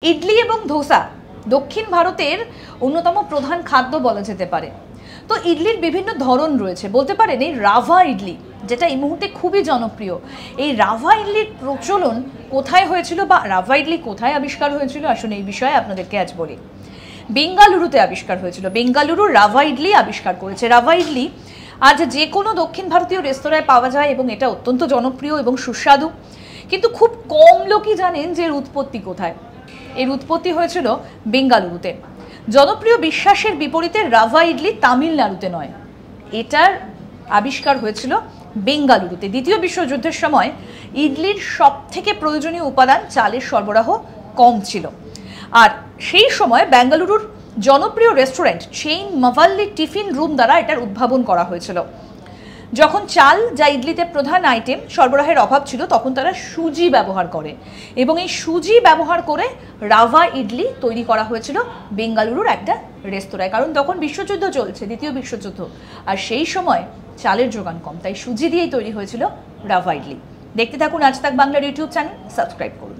ইডলি এবং ধোসা দক্ষিণ ভারতের অন্যতম প্রধান খাদ্য বলা যেতে পারে। তো ইডলির বিভিন্ন ধরন রয়েছে, বলতে পারেন এই রাভা ইডলি যেটা এই মুহূর্তে খুবই জনপ্রিয়। এই রাভা ইডলির প্রচলন কোথায় হয়েছিল বা রাভা ইডলি কোথায় আবিষ্কার হয়েছিল, আসলে এই বিষয়ে আপনাদেরকে আজ বলি। বেঙ্গালুরুতে আবিষ্কার হয়েছিল। বেঙ্গালুরুর রাভা ইডলি আবিষ্কার করেছে। রাভা ইডলি আজ যে কোনো দক্ষিণ ভারতীয় রেস্তোরাঁয় পাওয়া যায় এবং এটা অত্যন্ত জনপ্রিয় এবং সুস্বাদু, কিন্তু খুব কম লোকই জানেন যে এর উৎপত্তি কোথায়। এর উৎপত্তি হয়েছিল বেঙ্গালুরুতে। জনপ্রিয় বিশ্বাসের বিপরীতে রাভা ইডলি তামিলনাড়ুতে নয়, এটার আবিষ্কার হয়েছিল বেঙ্গালুরুতে। দ্বিতীয় বিশ্বযুদ্ধের সময় ইডলির সব থেকে প্রয়োজনীয় উপাদান চালের সরবরাহ কম ছিল, আর সেই সময় বেঙ্গালুরুর জনপ্রিয় রেস্টুরেন্ট চেইন মাভাল্লি টিফিন রুম দ্বারা এটার উদ্ভাবন করা হয়েছিল। যখন চাল, যা ইডলিতে প্রধান আইটেম, সরবরাহের অভাব ছিল, তখন তারা সুজি ব্যবহার করে এবং এই সুজি ব্যবহার করে রাভা ইডলি তৈরি করা হয়েছিল বেঙ্গালুরুর একটা রেস্তোরাঁয়। কারণ তখন বিশ্বযুদ্ধ চলছে, দ্বিতীয় বিশ্বযুদ্ধ, আর সেই সময় চালের যোগান কম, তাই সুজি দিয়েই তৈরি হয়েছিল রাভা ইডলি। দেখতে থাকুন আজ তাক বাংলার ইউটিউব চ্যানেল, সাবস্ক্রাইব করুন।